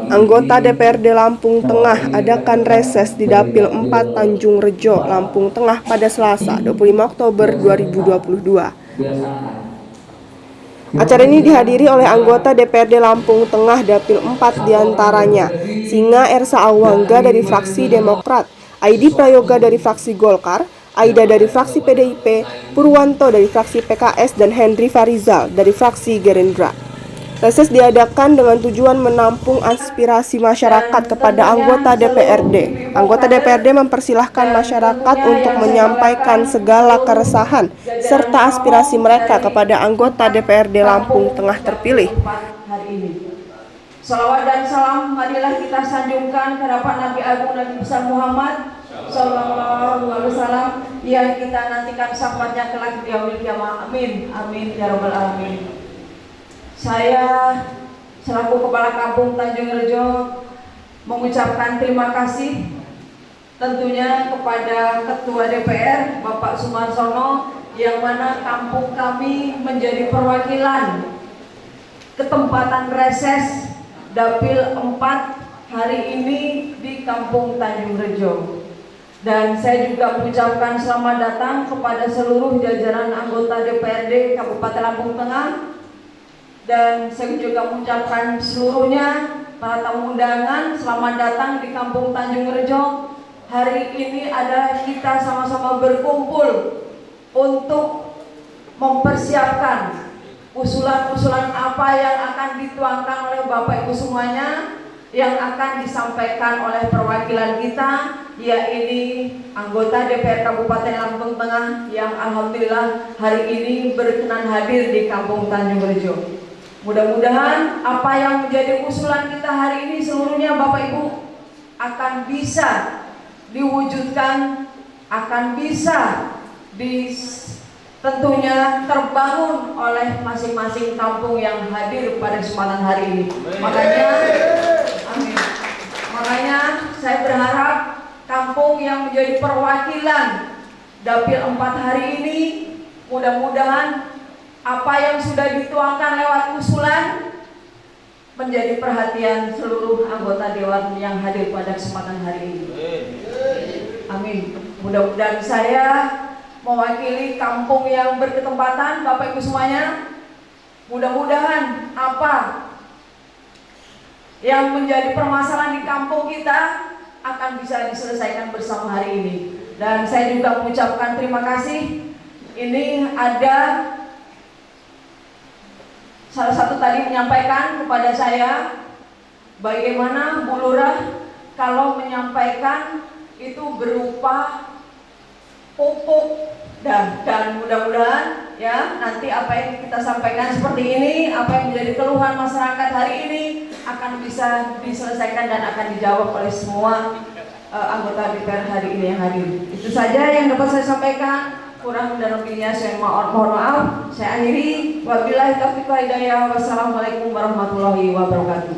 Anggota DPRD Lampung Tengah adakan reses di Dapil 4 Tanjung Rejo, Lampung Tengah pada Selasa 25 Oktober 2022. Acara ini dihadiri oleh anggota DPRD Lampung Tengah Dapil 4 diantaranya Singa Ersa Awangga dari fraksi Demokrat, Aidi Prayoga dari fraksi Golkar, Aida dari fraksi PDIP, Purwanto dari fraksi PKS, dan Henry Farizal dari fraksi Gerindra. Reses diadakan dengan tujuan menampung aspirasi masyarakat kepada anggota DPRD. Anggota DPRD mempersilahkan masyarakat untuk menyampaikan segala keresahan serta aspirasi mereka kepada anggota DPRD Lampung Tengah terpilih. Salawat dan salam marilah kita sanjungkan ke hadapan Nabi Agung Nabi besar Muhammad Sallallahu Alaihi Wasallam yang kita nantikan syafaatnya kelak di yaumil kiamah. Amin, amin ya rabbal alamin. Saya selaku Kepala Kampung Tanjung Rejo mengucapkan terima kasih tentunya kepada Ketua DPR Bapak Sumarsono, yang mana kampung kami menjadi perwakilan ketempatan reses Dapil 4 hari ini di Kampung Tanjung Rejo. Dan saya juga mengucapkan selamat datang kepada seluruh jajaran anggota DPRD Kabupaten Lampung Tengah. Dan saya juga mengucapkan seluruhnya para tamu undangan selamat datang di Kampung Tanjung Rejo. Hari ini adalah kita sama-sama berkumpul untuk mempersiapkan usulan-usulan apa yang akan dituangkan oleh Bapak Ibu semuanya, yang akan disampaikan oleh perwakilan kita, yaitu anggota DPR Kabupaten Lampung Tengah yang alhamdulillah hari ini berkenan hadir di Kampung Tanjung Rejo. Mudah-mudahan apa yang menjadi usulan kita hari ini seluruhnya Bapak Ibu akan bisa diwujudkan, akan bisa tentunya terbangun oleh masing-masing kampung yang hadir pada kesempatan hari ini. Makanya saya berharap kampung yang menjadi perwakilan Dapil 4 hari ini, mudah-mudahan apa yang sudah dituangkan lewat usulan menjadi perhatian seluruh anggota dewan yang hadir pada kesempatan hari ini. Amin. Mudah-mudahan saya mewakili kampung yang berketempatan, Bapak Ibu semuanya, mudah-mudahan apa yang menjadi permasalahan di kampung kita akan bisa diselesaikan bersama hari ini. Dan saya juga mengucapkan terima kasih. Ini ada salah satu tadi menyampaikan kepada saya bagaimana Bu Lurah kalau menyampaikan itu berupa pupuk, dan mudah-mudahan ya nanti apa yang kita sampaikan seperti ini, apa yang menjadi keluhan masyarakat hari ini akan bisa diselesaikan dan akan dijawab oleh semua anggota DPR hari ini yang hadir. Itu saja yang dapat saya sampaikan. Kurang dan lebihnya saya mohon maaf. Saya akhiri. Wabillahi taufiq wal hidayah. Wassalamualaikum warahmatullahi wabarakatuh.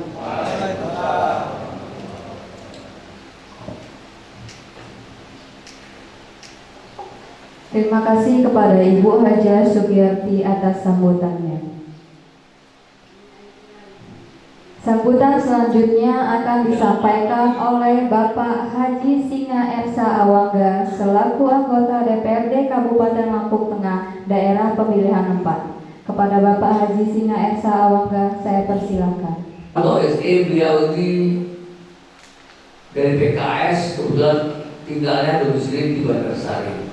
Terima kasih kepada Ibu Haja Sugiyarti atas sambutannya. Sambutan selanjutnya akan disampaikan oleh Bapak Haji Singa Ersa Awangga selaku anggota DPRD Kabupaten Lampung Tengah Daerah Pemilihan 4. Kepada Bapak Haji Singa Ersa Awangga saya persilahkan. Atau SE beliau ini dari PKS, kebetulan tinggalnya domisili di Bandarsari.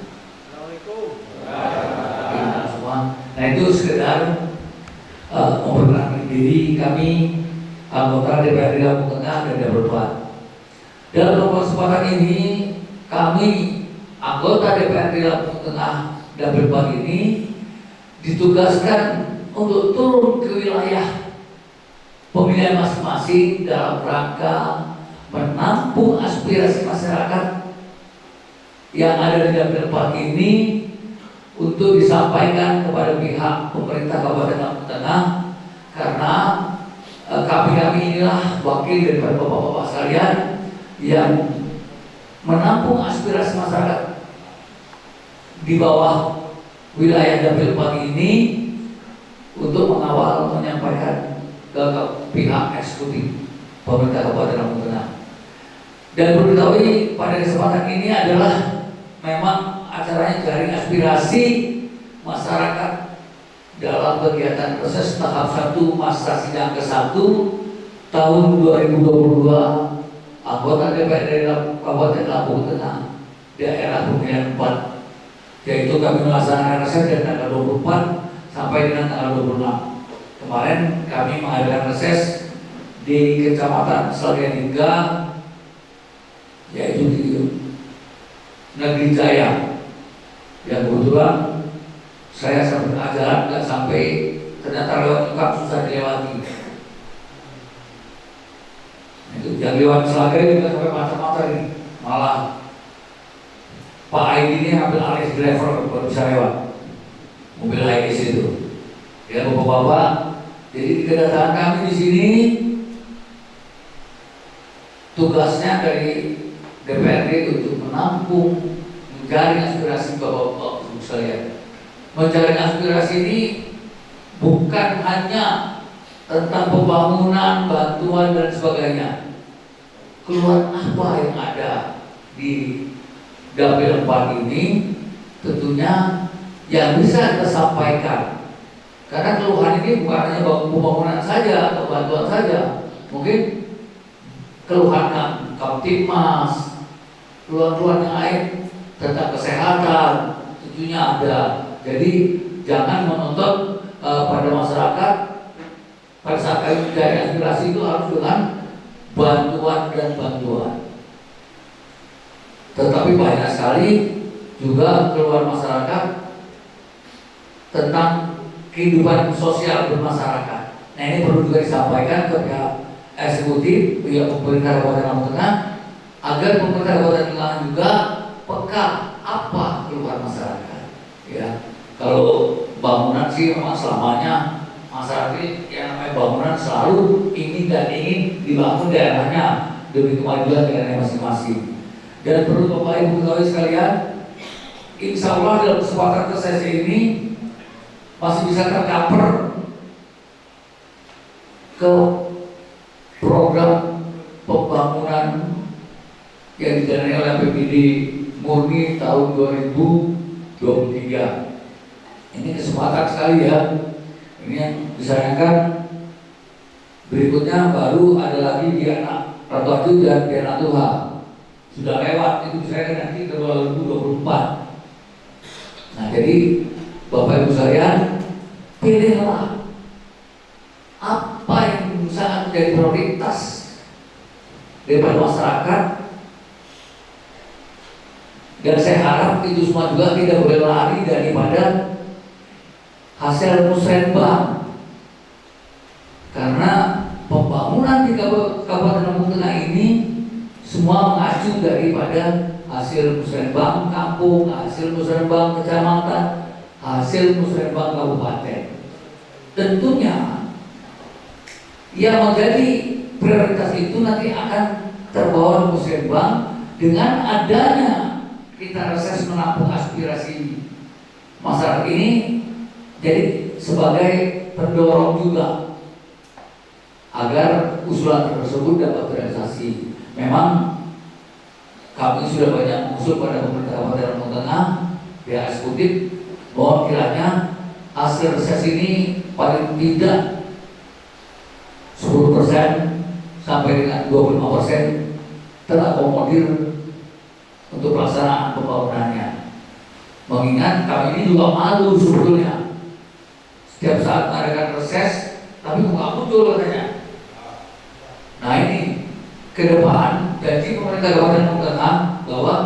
Nah itu sekedar memperkenalkan diri kami anggota DPRD Lampung Tengah dan Dapil 4. Dalam kesempatan ini kami anggota DPRD Lampung Tengah Dapil 4 ini ditugaskan untuk turun ke wilayah pemilihan masing-masing dalam rangka menampung aspirasi masyarakat yang ada di Dapil 4 ini untuk disampaikan kepada pihak pemerintah Kabupaten Lampung Tengah, karena kami inilah wakil daripada bapak-bapak sekalian yang menampung aspirasi masyarakat di bawah wilayah Dapil 4 ini untuk mengawal menyampaikan ke pihak eksekutif. pemerintah Kabupaten Lampung Tengah. Dan perlu diketahui pada kesempatan ini adalah memang acaranya jaring aspirasi masyarakat dalam kegiatan proses tahap 1 masa sidang ke-1 tahun 2022 anggota DPRD Kabupaten Lampung Tengah daerah pemilihan 4, yaitu kami melaksanakan reses dari tanggal 24 sampai dengan tanggal 26. Kemarin kami mengadakan reses di Kecamatan Salatiga, yaitu di Negeri Jaya, yang kebetulan saya sampai ajaran nggak sampai, ternyata lewat Nyukap susah dilewati. Itu yang lewat Selagari juga sampai mata-mata ini, malah Pak Aidi ini ambil alih driver baru bisa lewat mobil Hilux itu. Ya bapak-bapak, jadi kedatangan kami di sini tugasnya dari DPRD untuk menampung, mencari aspirasi bapak-bapak ibu sekalian. Mencari aspirasi ini bukan hanya tentang pembangunan, bantuan dan sebagainya. Keluhan apa yang ada di Dapil 4 ini tentunya yang bisa kita sampaikan. Karena keluhan ini bukan hanya pembangunan saja atau bantuan saja. Mungkin keluhan Kamtipmas, keluhan-keluhan yang lain tentang kesehatan tentunya ada. Jadi jangan menuntut pada masyarakat pada saat kami mencari aspirasi itu harus dengan bantuan dan bantuan. Tetapi banyak sekali juga keluhan masyarakat tentang kehidupan sosial bermasyarakat. Nah ini perlu juga disampaikan ke pihak eksekutif, pihak pemerintah Kabupaten Lampung Tengah, agar pemerintah Kabupaten Tengah juga peka apa keluhan masyarakat. Ya, kalau bangunan sih memang selamanya masyarakat yang namanya bangunan selalu ingin dan ingin dibangun daerahnya demi kemajuan daerahnya masing-masing. Dan perlu Bapak Ibu ketahui sekalian, insya Allah dalam kesempatan sesi ini masih bisa tercover ke program pembangunan yang didanai oleh APBD murni tahun 2023. Ini kesempatan sekali ya. Ini yang disayangkan. Berikutnya baru ada lagi di anak Ratu Aju dan di anak Tuhan. Sudah lewat, itu disayangkan nanti ke 2024. Nah jadi Bapak Ibu sekalian, pilihlah apa yang sangat menjadi prioritas daripada masyarakat. Dan saya harap itu semua juga tidak boleh lari daripada hasil musrenbang. Karena pembangunan di Kabupaten Lampung Tengah ini semua mengacu daripada hasil musrenbang kampung, hasil musrenbang kecamatan, hasil musrenbang kabupaten. Tentunya yang menjadi prioritas itu nanti akan terbawa musrenbang dengan adanya kita reses menampung aspirasi masyarakat ini, jadi sebagai pendorong juga agar usulan tersebut dapat terrealisasi. Memang kami sudah banyak mengusul pada pemerintah Kabupaten Lampung Tengah, pihak eksekutif, bahwa kiranya hasil reses ini paling tidak 10% sampai dengan 25% terakomodir untuk pelaksanaan pembangunannya. Mengingat kami ini juga malu sebetulnya setiap saat mengadakan reses, tapi nggak muncul katanya. Nah ini ke depan janji pemerintah Kabupaten Lampung Tengah bahwa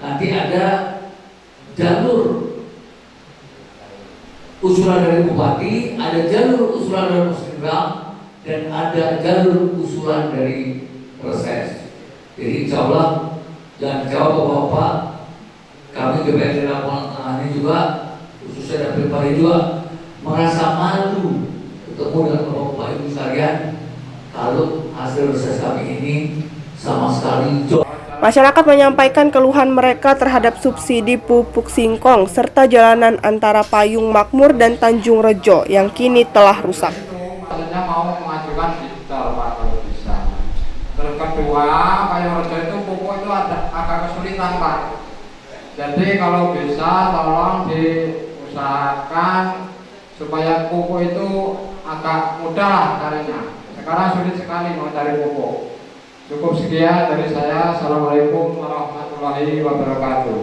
nanti ada jalur usulan dari bupati, ada jalur usulan dari musrenbang, dan ada jalur usulan dari reses. Jadi insya Allah jangan jawab Bapak-Bapak, kami DPRD Lampung Tengah ini juga khususnya Dapil 4 juga merasa malu ketemu dengan Bapak-Bapak Ibu sekalian kalau hasil reses kami ini sama sekali jauh. Masyarakat menyampaikan keluhan mereka terhadap subsidi pupuk singkong serta jalanan antara Payung Makmur dan Tanjung Rejo yang kini telah rusak. Maksudnya mau mengajukan digital Pak kalau bisa. kedua, Payung Rejo itu pupuk itu agak kesulitan Pak. Jadi kalau bisa tolong diusahakan supaya pupuk itu agak mudah lah carinya. Sekarang sulit sekali mau cari pupuk. Cukup sekian dari saya. Assalamualaikum warahmatullahi wabarakatuh.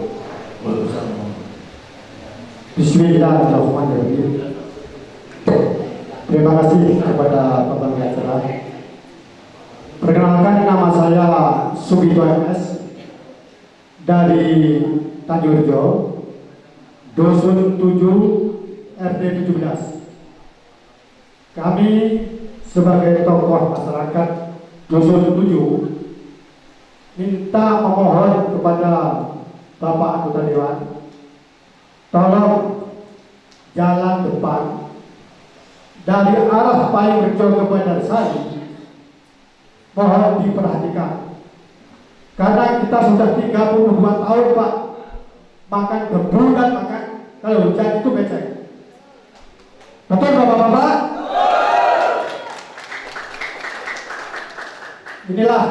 Bismillahirrahmanirrahim. Terima kasih kepada pembagian acara. Perkenalkan, nama saya Sugito MS dari Tanjung Rejo, Dusun 7 RT 17. Kami sebagai tokoh masyarakat Dusun 7 minta memohon kepada Bapak Anggota Dewan, tolong jalan depan dari arah Payung Rejo ke Bandar Sari mohon diperhatikan, karena kita sudah 32 tahun Pak makan debu dan makan kalau hujan itu becek. Betul Bapak-bapak? Inilah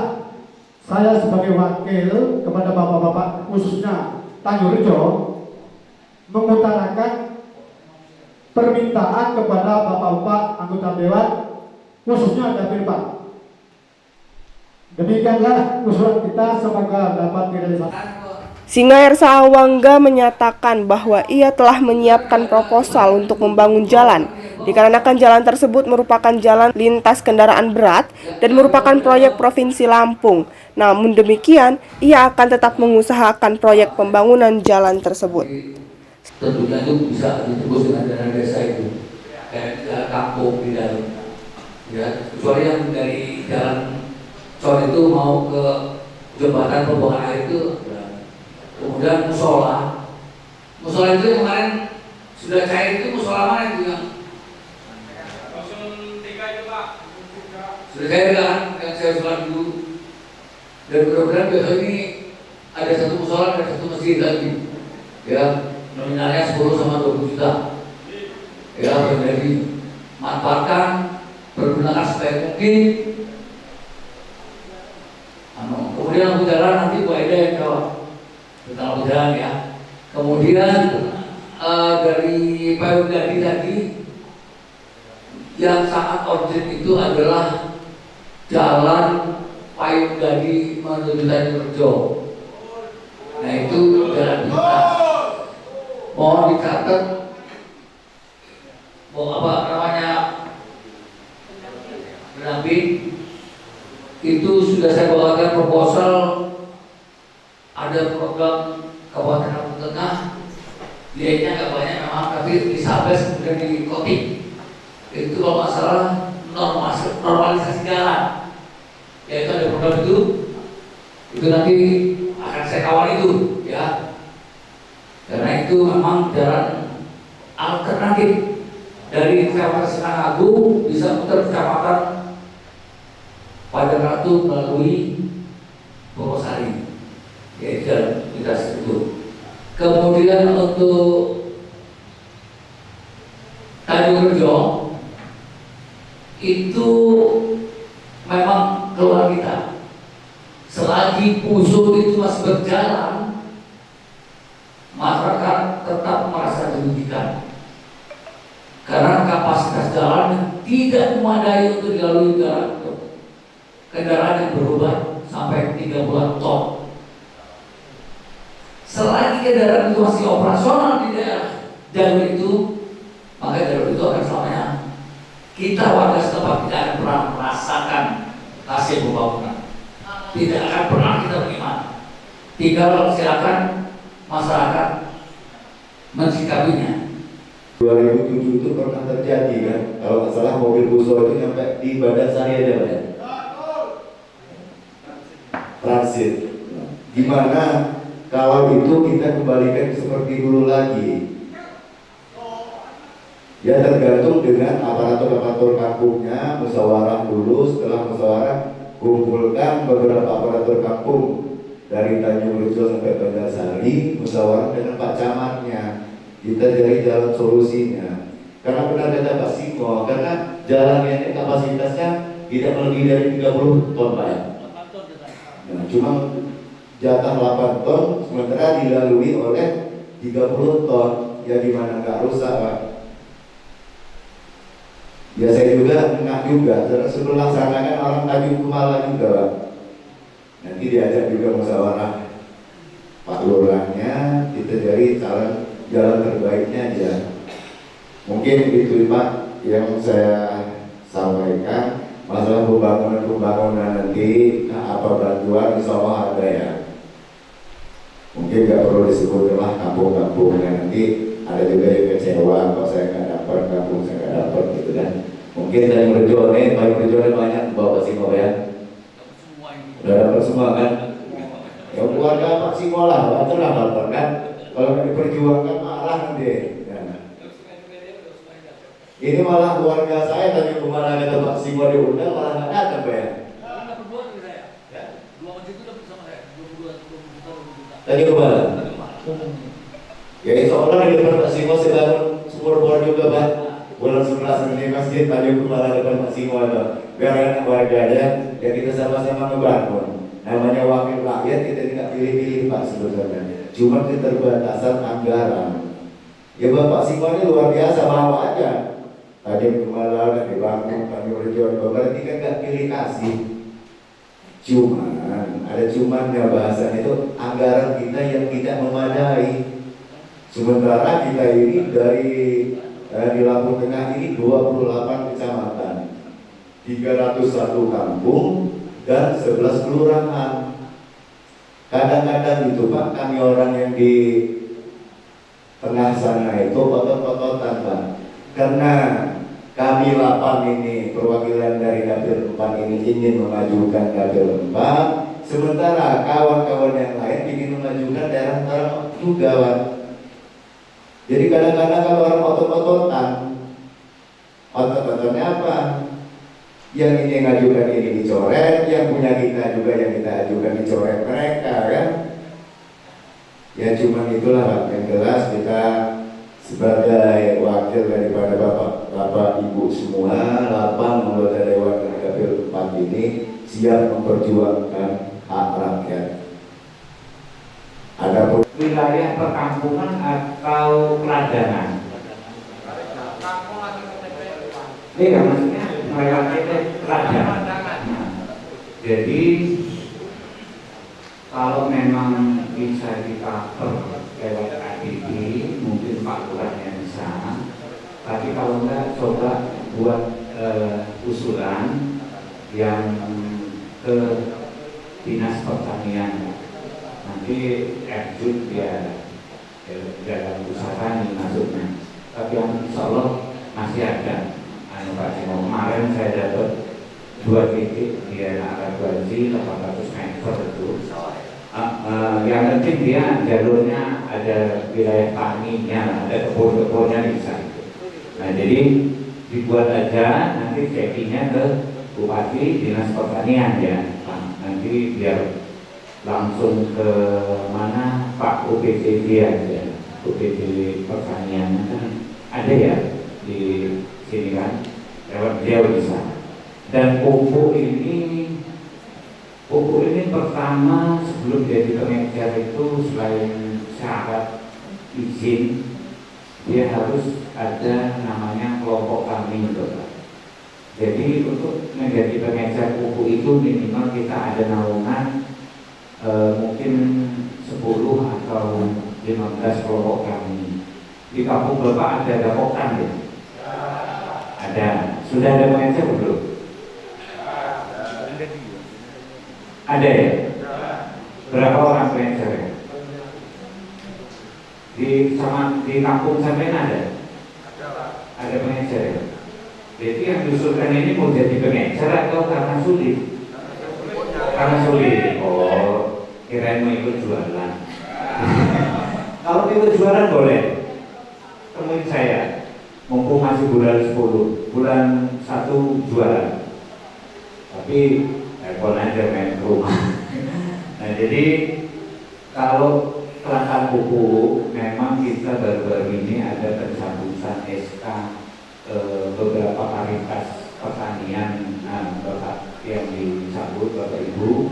saya sebagai wakil kepada Bapak-bapak khususnya Tanjung Rejo mengutarakan permintaan kepada Bapak-bapak anggota Dewan khususnya Dapil Pak. Demikianlah usulan kita, semoga dapat direalisasikan. Singa Ersa Awangga menyatakan bahwa ia telah menyiapkan proposal untuk membangun jalan, dikarenakan jalan tersebut merupakan jalan lintas kendaraan berat dan merupakan proyek Provinsi Lampung. Namun demikian, ia akan tetap mengusahakan proyek pembangunan jalan tersebut. Tentunya itu bisa ditembus dengan dana desa itu, kayak kampung di dalam, ya, kecuali yang dari jalan Con itu mau ke jembatan pembuangan air itu, ya. Kemudian musola itu kemarin sudah cair, itu musola mana itu yang Dusun 3 itu Pak, sudah cair kan, yang saya usulan dulu. Dan mudah-mudahan besok ini ada satu musola dan satu masjid lagi, ya, nominalnya 10 sama 20 juta, ya, menjadi manfaatkan, bergunakan sebaik mungkin. Kemudian lampu jalan nanti Bu Aida yang jawab tentang lampu jalan ya. Kemudian dari Payung Gadi tadi yang sangat urgent itu adalah jalan Payung Gadi menuju Tanjung Rejo. Nah itu jalan lintas. Mohon dicatat, apa namanya, pendamping. Itu sudah saya bawakan proposal, ada program Kabupaten Lampung Tengah, biayanya nggak banyak memang, tapi disabes kemudian di coating. Itu kalau masalah normalisasi jalan, yaitu ada program itu nanti akan saya kawal itu, ya. Karena itu memang jalan alternatif dari Kecamatan Senang Agung bisa muter Kecamatan Padang Ratu melalui Purwosari, yaitu jalan lintas itu. Kemudian untuk Tanjung Rejo itu memang keluar kita. Selagi Puso itu masih berjalan, masyarakat tetap merasa dirugikan karena kapasitas jalan tidak memadai untuk dilalui kendaraan yang berubah sampai 30 ton. Selagi kendaraan itu masih operasional di daerah jalur itu, maka jalur itu akan selamanya kita warga setempat tidak akan pernah merasakan hasil pembangunan. Tidak akan pernah kita bagaimana. Tinggal silakan masyarakat mensikapinya. 2007 itu pernah terjadi kan, kalau nggak salah mobil Puso itu nyampe di Bandar Sari aja Pak ya? Transit. Gimana kalau itu kita kembalikan seperti dulu lagi? Ya tergantung dengan aparatur-aparatur kampungnya, musyawarah dulu. Setelah musyawarah kumpulkan beberapa aparatur kampung dari Tanjung Rejo sampai Bandar Sari, musyawarah dengan Pak Camatnya, kita cari jalan solusinya. Karena benar kata Pak Siko, karena jalannya ini kapasitasnya tidak melebihi dari 30 ton Pak ya. Nah, cuma jatah 8 ton sementara dilalui oleh 30 ton, ya gimana nggak rusak Pak? Ya saya juga kena juga, sebelum laksanakan orang Tanjung Kumala juga Pak. Nanti diajak juga musyawarah Pak Lurahnya, kita cari jalan terbaiknya aja. Mungkin itu Pak yang saya sampaikan. Masalah pembangunan nanti, apa bantuan insya Allah ada ya. Mungkin nggak perlu disebutlah kampung-kampungnya, nanti ada juga yang kecewa kok saya nggak dapat, kampung saya nggak dapat gitu kan. Mungkin dari Merjone banyak bawa Simo ya. Udah dapat semua kan? Ya keluarga Pak Simo lah, itulah dapat kan. Kalau nggak diperjuangkan marah nanti. Ini malah keluarga saya tadi kemana kata Pak Simo diundang malah nggak datang Pak ya. Tadi kemana? Ya itu orang di depan Pak Simo sedang sumur bor juga Pak. Bulan 11 ini masjid tadi kemana depan Pak Simo itu. Biar enak warganya, ya kita sama-sama ngebangun. Namanya wakil rakyat kita tidak pilih-pilih Pak sebenarnya. Cuma keterbatasan anggaran. Ya Bapak Simo ini luar biasa, bawa aja. Tadi kemana dibangun, kami berjuang, berarti kan nggak pilih kasih. Cuman ada cumannya bahasan itu anggaran kita yang tidak memadai. Sementara kita ini dari di Lampung Tengah ini 28 kecamatan, 301 kampung dan 11 kelurahan. Kadang-kadang itu Pak, kami orang yang di tengah sana itu otot-ototan Pak. Karena kami 8 ini perwakilan dari Dapil 4 ini ingin memajukan Dapil 4, sementara kawan-kawan yang lain ingin memajukan daerah-daerah juga Pak. Jadi kadang-kadang kalau orang otot-ototan, otot-ototannya apa? Yang ini ngajukan ini dicoret, yang punya kita juga yang kita ajukan dicoret mereka kan? Ya cuman itulah Pak, yang jelas kita sebagai wakil daripada Bapak Ibu semua, 8 anggota Dewan Dapil 4 ini siap memperjuangkan hak rakyat. Adapun wilayah perkampungan atau kerajaan. Iya maksudnya melewati kerajaan. Jadi kalau memang bisa di-cover lewat ADB, mungkin Pak Lurahnya bisa. Tapi kalau enggak, coba buat usulan yang ke Dinas Pertanian. Nanti Erjun ya dalam usaha ini maksudnya. Tapi yang insya Allah masih ada. Pak Simo, kemarin saya dapat 2 titik dia arah Baji 800 meter itu. Yang penting dia jalurnya ada wilayah taninya, ada kebun-kebunnya bisa. Nah jadi dibuat aja nanti checkingnya ke Bupati Dinas Pertanian ya. Nanti biar langsung ke mana Pak UPT dia ya. UPT Pertanian kan ada ya di sini kan, lewat dia bisa. Dan pupuk ini pertama sebelum jadi pengecer itu selain syarat izin, dia harus ada namanya kelompok tani gitu. Jadi untuk menjadi pengecer pupuk itu minimal kita ada naungan mungkin 10 atau 15 kelompok tani. Di kampung Bapak ada dapokan ya? Ada. Sudah ada pengecer belum? Ada ya? Berapa orang pengecer ya? Di kampung sampean ada? Ada pengecer ya? Jadi yang diusulkan ini mau jadi pengecer atau karena sulit? Karena sulit. Oh, kirain mau ikut jualan. Kalau ikut jualan boleh. Temuin saya. Mumpung masih bulan 10, bulan 1 jualan. Tapi telepon aja main ke rumah. Nah jadi kalau kelangkaan pupuk memang kita baru-baru ini ada pencabutan SK beberapa varietas pertanian Bapak yang dicabut Bapak Ibu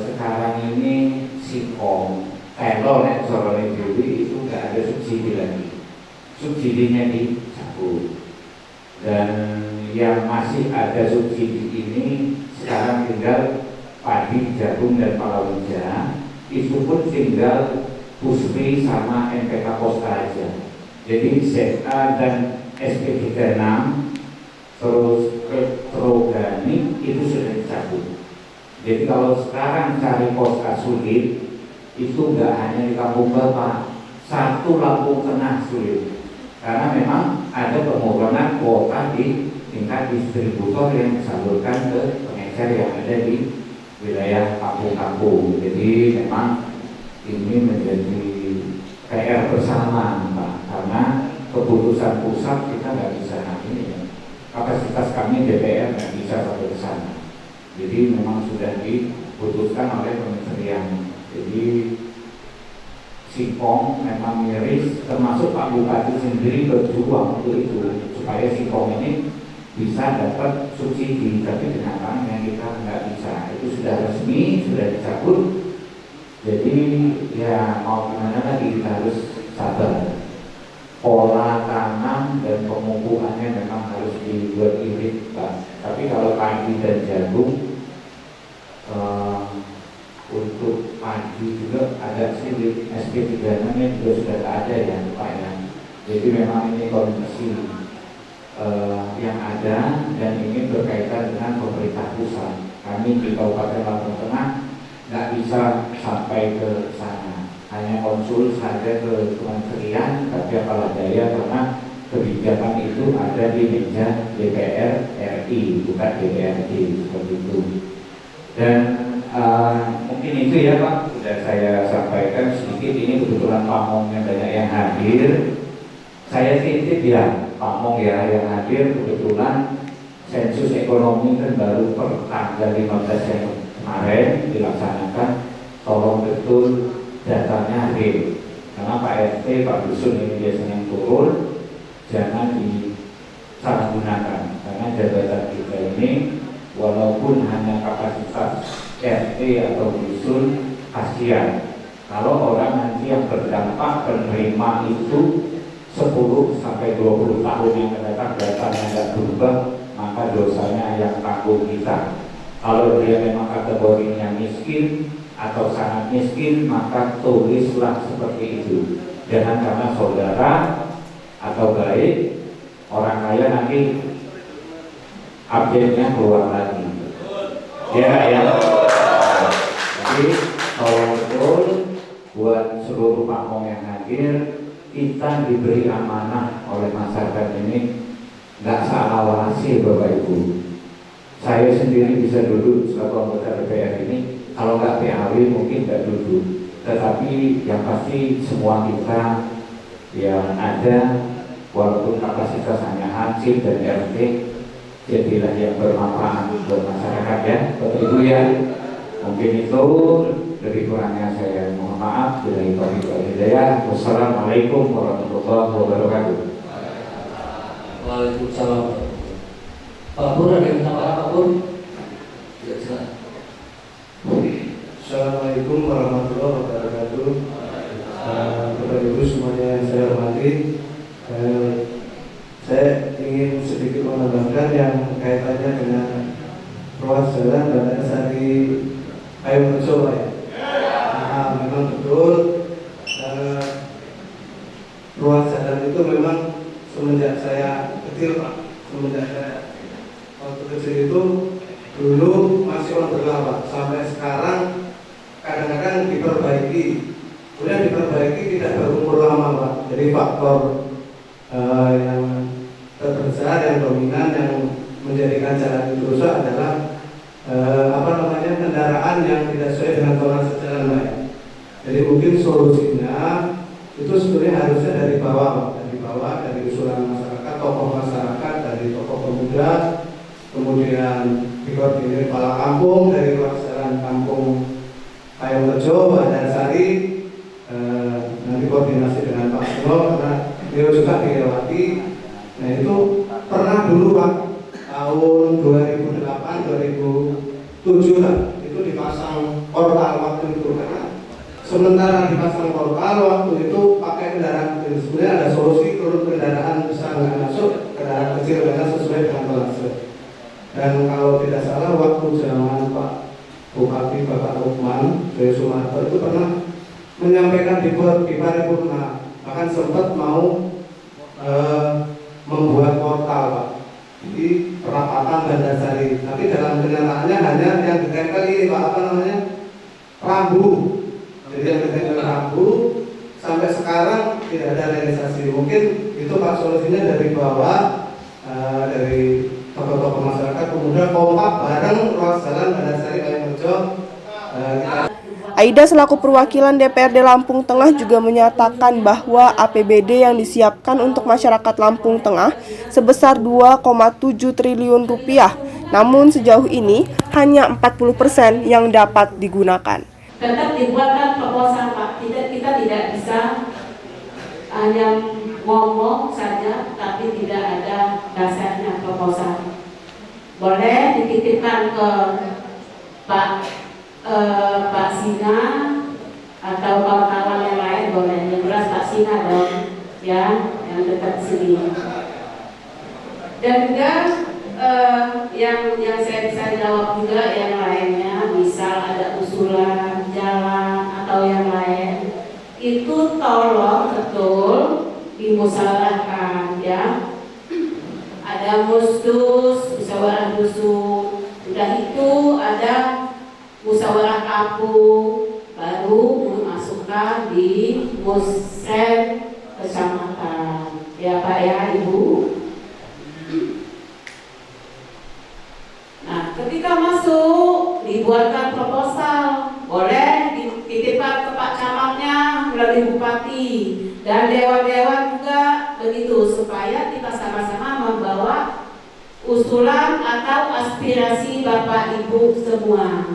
sekarang ini Sikong kalau nek sorone dewi itu nggak ada subsidi lagi, subsidinya dicabut, dan yang masih ada subsidi ini sekarang tinggal padi, jagung dan palawija, itu pun tinggal Pusri sama MPK Posta aja. Jadi ZA dan SP36 terus Petrogani itu sudah dicabut. Jadi kalau sekarang cari posta sulit, itu nggak hanya di Kampung Bapak, satu Lampung Tengah sulit, karena memang ada pemogonan kuota di tingkat distributor yang disalurkan ke pengecer yang ada di wilayah kampung-kampung. Jadi memang ini menjadi PR bersama, Pak, karena keputusan pusat kita nggak bisa ini ya. Kapasitas kami DPR nggak bisa sampai ke sana. Jadi memang sudah diputuskan oleh kementerian. Jadi Sikong memang miris, termasuk Pak Bupati sendiri berjuang untuk itu supaya Sikong ini bisa dapat subsidi, tapi kenyataannya kita nggak bisa. Itu sudah resmi, sudah dicabut. Jadi ya mau gimana lagi, kita harus sabar. Pola tanam dan pemupukannya memang harus dibuat irit, Pak. Tapi kalau padi dan jagung, untuk padi juga ada sih di SP36 nya juga sudah ada ya, Pak ya. Jadi memang ini kondisi yang ada dan ini berkaitan dengan pemerintah pusat. Kami di Kabupaten Lampung Tengah nggak bisa sampai ke sana, hanya konsul saja ke kementerian, tapi apalah daya karena kebijakan itu ada di meja DPR RI, bukan DPRD, seperti itu. Dan mungkin itu ya Pak, sudah saya sampaikan sedikit. Ini kebetulan Pak Mong yang banyak yang hadir. Saya titip ya Pak Mong ya yang hadir. Kebetulan sensus ekonomi kan baru per tanggal 15 yang kemarin dilaksanakan. Tolong betul datanya real, karena Pak RT, Pak Dusun ini biasanya yang turun, jangan disalahgunakan, karena jabatan kita ini walaupun hanya kapasitas RT atau dusun, kasihan kalau orang nanti yang berdampak penerima itu 10 sampai 20 tahun yang akan datang datanya tidak berubah, maka dosanya yang tanggung kita. Kalau dia memang kategorinya miskin atau sangat miskin, maka tulislah seperti itu. Jangan karena saudara atau baik orang kaya nanti update-nya keluar lagi. Ya ya. Jadi kalau betul buat seluruh Pak Mong yang hadir, kita diberi amanah oleh masyarakat ini, nggak salah awasi Bapak Ibu. Saya sendiri bisa duduk selaku anggota DPR ini, kalau nggak PAW mungkin nggak duduk. Tetapi yang pasti semua kita yang ada, walaupun kapasitas hanya hansip dan RT, jadilah yang bermanfaat buat masyarakat ya, Bapak Ibu ya. Mungkin itu, lebih kurangnya saya mohon maaf. Bila itu hidayah. Wassalamualaikum warahmatullahi wabarakatuh. Waalaikumsalam. Pak Pur, ada yang minta maaf Pak Pur? Ya, silakan. Assalamualaikum warahmatullahi wabarakatuh. Bapak Ibu semuanya yang saya hormati, saya ingin sedikit menambahkan yang kaitannya dengan ruas jalan Bantarsari Payung-Rejo ya. Memang betul, ruas jalan itu memang semenjak saya kecil Pak, semenjak saya waktu kecil itu dulu masih orderlah Pak, sampai sekarang kadang-kadang diperbaiki. Kemudian diperbaiki tidak berumur lama Pak. Jadi faktor yang terbesar, yang dominan, yang menjadikan jalan itu rusak adalah kendaraan yang tidak sesuai dengan tonase jalan Pak. Jadi mungkin solusinya itu sebenarnya harusnya dari bawah Pak, dari bawah, dari usulan masyarakat, tokoh masyarakat, dari tokoh pemuda, kemudian dikoordinir kepala kampung dari ruas jalan kampung Payung-Rejo, Bantarsari, nanti koordinasi dengan Pak Suno karena beliau juga dilewati. Nah itu pernah dulu Pak, tahun 2008-2007 lah, itu di dipasang portal waktu itu, karena sementara dipasang portal waktu itu pakai kendaraan kecil. Sebenarnya ada solusi turun kendaraan besar nggak masuk, kendaraan kecil karena sesuai dengan kolase. Dan kalau tidak salah waktu zaman Pak Bupati Bapak Lukman Jaya Sumarto itu pernah menyampaikan di paripurna, bahkan sempat mau membuat portal Pak di perapatan Bandasari. Tapi dalam kenyataannya hanya yang ditempel ini Pak, apa namanya, rambu. Jadi yang ditempel rambu sampai sekarang tidak ada realisasi. Mungkin itu Pak solusinya dari bawah, dari tokoh-tokoh masyarakat, kemudian kompak bareng ruas jalan Bandasari Kayamrejo. Aida selaku perwakilan DPRD Lampung Tengah juga menyatakan bahwa APBD yang disiapkan untuk masyarakat Lampung Tengah sebesar 2,7 triliun rupiah. Namun sejauh ini hanya 40% yang dapat digunakan. Tetap dibuatkan proposal Pak, kita tidak bisa hanya ngomong saja tapi tidak ada dasarnya proposal. Boleh dititipkan ke Pak Singa atau kawan-kawan yang lain boleh, yang jelas Pak Singa dong, ya, yang dekat sini. Dan juga yang saya bisa jawab juga yang lainnya, misal ada usulan jalan atau yang lain, itu tolong betul dimusyawarahkan, ya. Ada musdus, musyawarah dusun, udah itu ada musyawarah kampung, baru memasukkan di musrem kecamatan, ya Pak ya Ibu. Nah, ketika masuk dibuatkan proposal, boleh dititipkan ke Pak Camatnya melalui Bupati dan dewan-dewan juga begitu, supaya kita sama-sama membawa usulan atau aspirasi Bapak Ibu semua.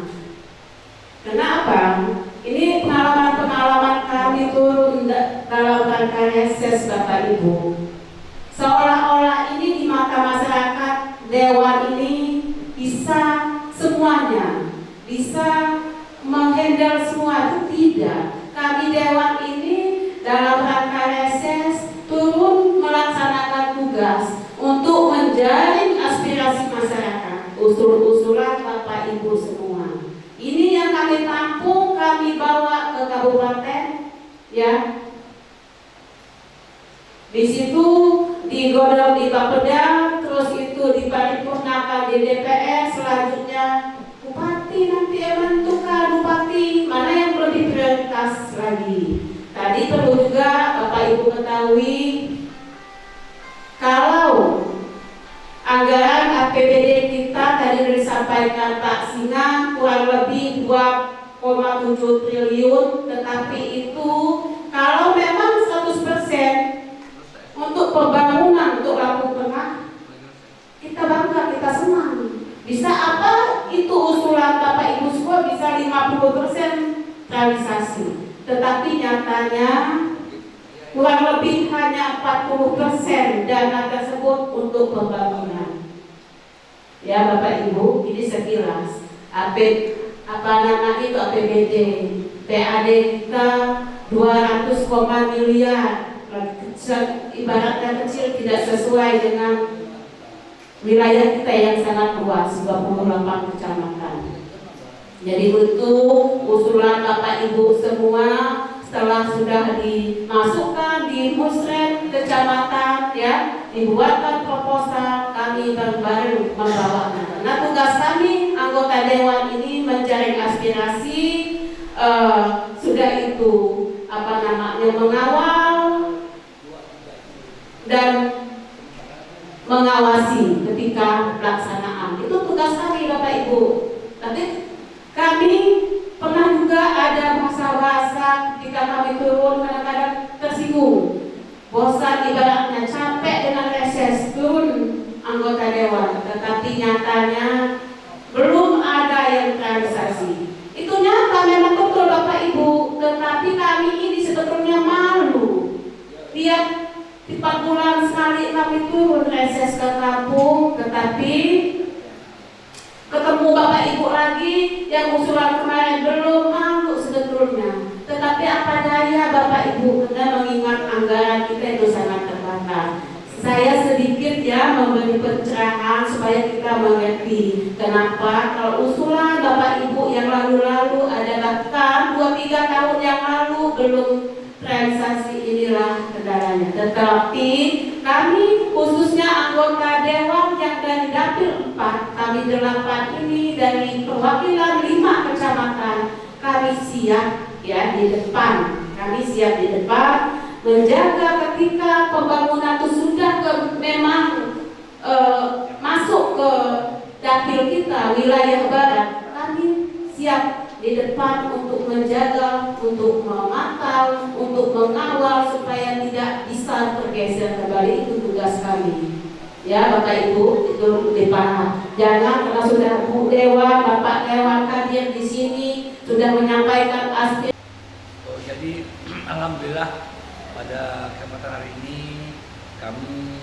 Kenapa? Ini pengalaman-pengalaman kami turun dalam rangka reses Bapak Ibu. Seolah-olah ini di mata masyarakat dewan ini bisa semuanya, bisa menghandle semua, itu tidak. Kami dewan ini dalam rangka reses turun melaksanakan tugas untuk menjaring aspirasi masyarakat, usul-usulan Bapak Ibu semua. Ini yang kami tampung, kami bawa ke kabupaten, ya. Di situ digodok di Bapeda, terus itu diparipurnakan di DPR, selanjutnya Bupati nanti yang menentukan Bupati mana yang lebih prioritas lagi. Tadi perlu juga Bapak Ibu ketahui, kalau anggaran APBD kita tadi disampaikan Pak Singa kurang lebih 2,7 triliun, tetapi itu kalau memang 100% untuk pembangunan untuk Lampung Tengah, kita bangga, kita senang. Bisa apa itu usulan Bapak Ibu semua bisa 50% realisasi, tetapi nyatanya kurang lebih hanya 40% dana tersebut untuk pembangunan. Ya Bapak Ibu, ini sekilas itu APBD, PAD kita 200 miliar, ibaratnya kecil, tidak sesuai dengan wilayah kita yang sangat luas, 28 kecamatan. Jadi untuk usulan Bapak Ibu semua, setelah sudah dimasukkan di musrem kecamatan, ya, dibuatkan proposal, kami bareng-bareng membawanya. Nah, tugas kami anggota dewan ini mencari aspirasi, sudah itu mengawal dan mengawasi ketika pelaksanaan. Itu tugas kami Bapak Ibu. Tapi kami pernah juga ada bahasa-bahasa ketika kami turun kadang-kadang tersinggung, bosan, ibaratnya capek dengan reses, turun anggota dewan, tetapi nyatanya belum ada yang realisasi. Itu nyata memang betul Bapak Ibu, tetapi kami ini sebetulnya malu. Tiap 4 bulan sekali kami turun reses ke kampung, tetapi ketemu Bapak Ibu lagi yang usulan anggaran kita itu sangat terbatas. Saya sedikit ya memberi pencerahan supaya kita mengerti kenapa kalau usulan Bapak Ibu yang lalu-lalu ada bahkan 2-3 tahun yang lalu belum realisasi inilah kendalanya. Tetapi kami khususnya anggota Dewan yang dari Dapil 4, kami 8 ini dari perwakilan 5 kecamatan, kami siap ya di depan. Kami siap di depan menjaga ketika pembangunan itu sudah memang masuk ke dapil kita wilayah barat, kami siap di depan untuk menjaga, untuk memantau, untuk mengawal supaya tidak bisa tergeser kembali. Itu tugas kami. Ya Bapak Ibu, itu dipaham. Jangan karena sudah Bu Dewa, Bapak Dewa hadir di sini sudah menyampaikan aspirasi. Jadi alhamdulillah pada kesempatan hari ini kami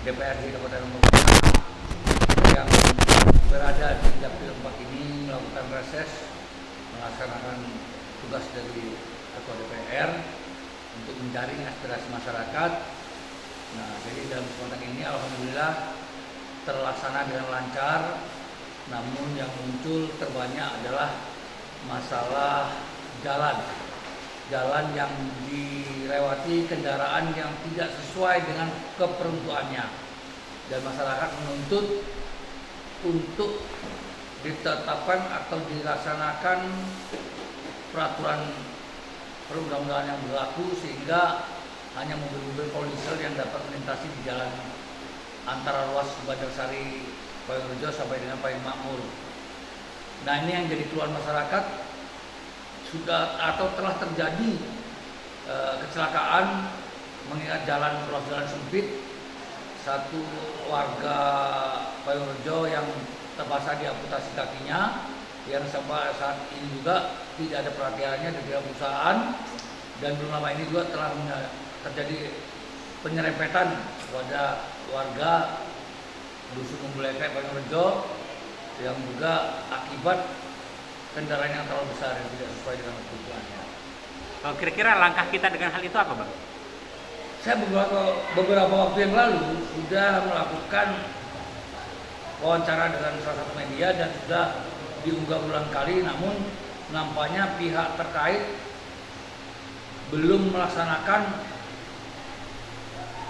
DPRD Kabupaten Lombok yang berada di Dapil 4 ini melakukan reses, melaksanakan tugas dari Ketua DPR untuk menjaring aspirasi masyarakat. Nah, jadi dalam kesempatan ini alhamdulillah terlaksana dengan lancar. Namun yang muncul terbanyak adalah masalah jalan yang dilewati kendaraan yang tidak sesuai dengan keperuntukannya, dan masyarakat menuntut untuk ditetapkan atau dilaksanakan peraturan perundang-undangan yang berlaku sehingga hanya mobil-mobil polisial yang dapat melintasi di jalan antara ruas Bandarsari Payung Rejo sampai dengan Payung Makmur. Nah, ini yang jadi keluhan masyarakat. Sudah atau telah terjadi kecelakaan mengingat ruas jalan sempit. Satu warga Payung Rejo yang terbasah diamputasi kakinya, yang sampai saat ini juga tidak ada perhatiannya dari perusahaan, dan belum lama ini juga telah terjadi penyerempetan pada warga Dusun Mumbuleke Payung Rejo yang juga akibat kendaraan yang terlalu besar yang tidak sesuai dengan kebutuhannya. Kira-kira langkah kita dengan hal itu apa, Bang? Saya beberapa waktu yang lalu sudah melakukan wawancara dengan salah satu media dan sudah diunggah berulang kali, namun nampaknya pihak terkait belum melaksanakan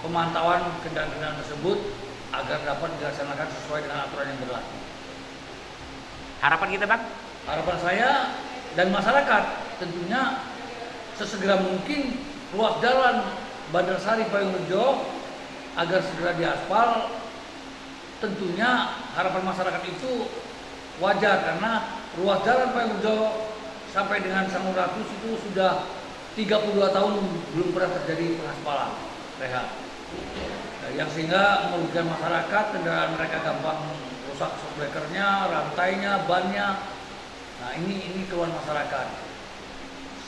pemantauan kendaraan-kendaraan tersebut agar dapat dilaksanakan sesuai dengan aturan yang berlaku. Harapan kita, Bang? Harapan saya dan masyarakat tentunya sesegera mungkin ruas jalan Bandarsari Payung Rejo agar segera diaspal. Tentunya harapan masyarakat itu wajar karena ruas jalan Payung Rejo sampai dengan Sanguratus itu sudah 32 tahun belum pernah terjadi pengaspalan, rehat. Yang sehingga merugikan masyarakat, kendaraan mereka gampang rusak shockbreakernya, rantainya, bannya. Nah, ini keluhan masyarakat.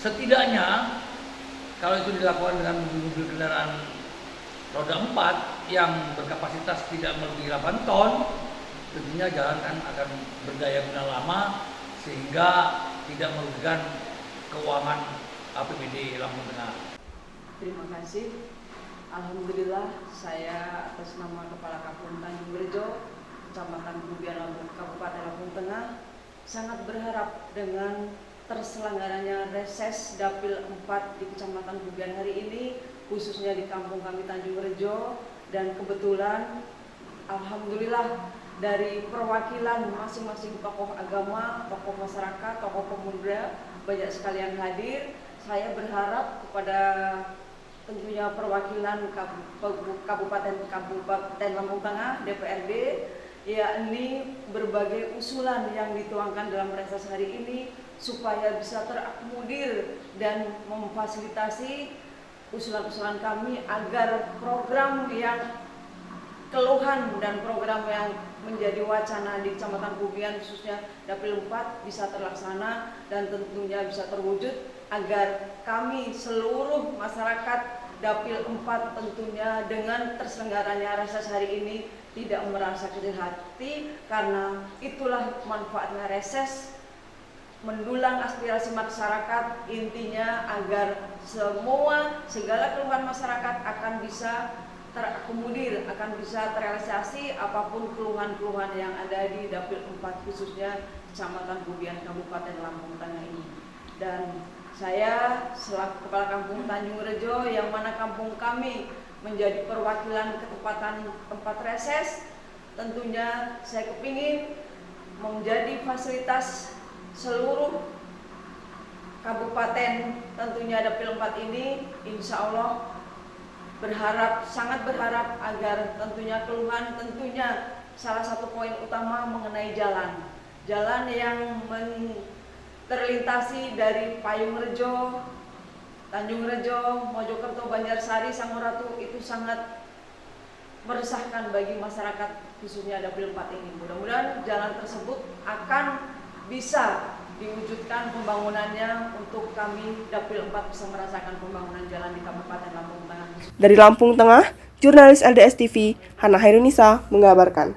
Setidaknya kalau itu dilakukan dengan mobil-mobil kendaraan roda 4 yang berkapasitas tidak melebihi 8 ton, tentunya jalan kan akan berdaya guna lama sehingga tidak merugikan keuangan APBD Lampung Tengah. Terima kasih. Alhamdulillah saya atas nama Kepala Kampung Tanjung Rejo, Kecamatan Kemudian Lampung, Kabupaten Lampung Tengah, sangat berharap dengan terselenggaranya reses Dapil 4 di Kecamatan Bubian hari ini, khususnya di kampung kami Tanjung Rejo, dan kebetulan alhamdulillah dari perwakilan masing-masing tokoh agama, tokoh masyarakat, tokoh pemuda banyak sekali yang hadir. Saya berharap kepada tentunya perwakilan Kabupaten Lampung Tengah, DPRD, yakni berbagai usulan yang dituangkan dalam reses hari ini supaya bisa terakomodir dan memfasilitasi usulan-usulan kami agar program yang keluhan dan program yang menjadi wacana di Kecamatan Bubian khususnya Dapil 4 bisa terlaksana dan tentunya bisa terwujud agar kami seluruh masyarakat Dapil 4 tentunya dengan terselenggaranya reses hari ini tidak merasa kecil hati, karena itulah manfaatnya reses mendulang aspirasi masyarakat, intinya agar segala keluhan masyarakat akan bisa terakomodir, akan bisa terrealisasi apapun keluhan-keluhan yang ada di Dapil 4 khususnya Kecamatan Bubian Kabupaten Lampung Tengah ini. Dan saya selaku Kepala Kampung Tanjung Rejo, yang mana kampung kami menjadi perwakilan ketepatan tempat reses, tentunya saya kepingin menjadi fasilitas seluruh kabupaten, tentunya Dapil 4 ini, insya Allah sangat berharap agar tentunya keluhan, tentunya salah satu poin utama mengenai jalan yang terlintasi dari Payung Rejo, Tanjung Rejo, Mojokerto, Banjarsari, Samoratu, itu sangat meresahkan bagi masyarakat khususnya Dapil 4 ini. Mudah-mudahan jalan tersebut akan bisa diwujudkan pembangunannya untuk kami Dapil 4 bisa merasakan pembangunan jalan di Kabupaten Lampung Tengah. Dari Lampung Tengah, jurnalis LDS TV Hana Hairunisa mengabarkan.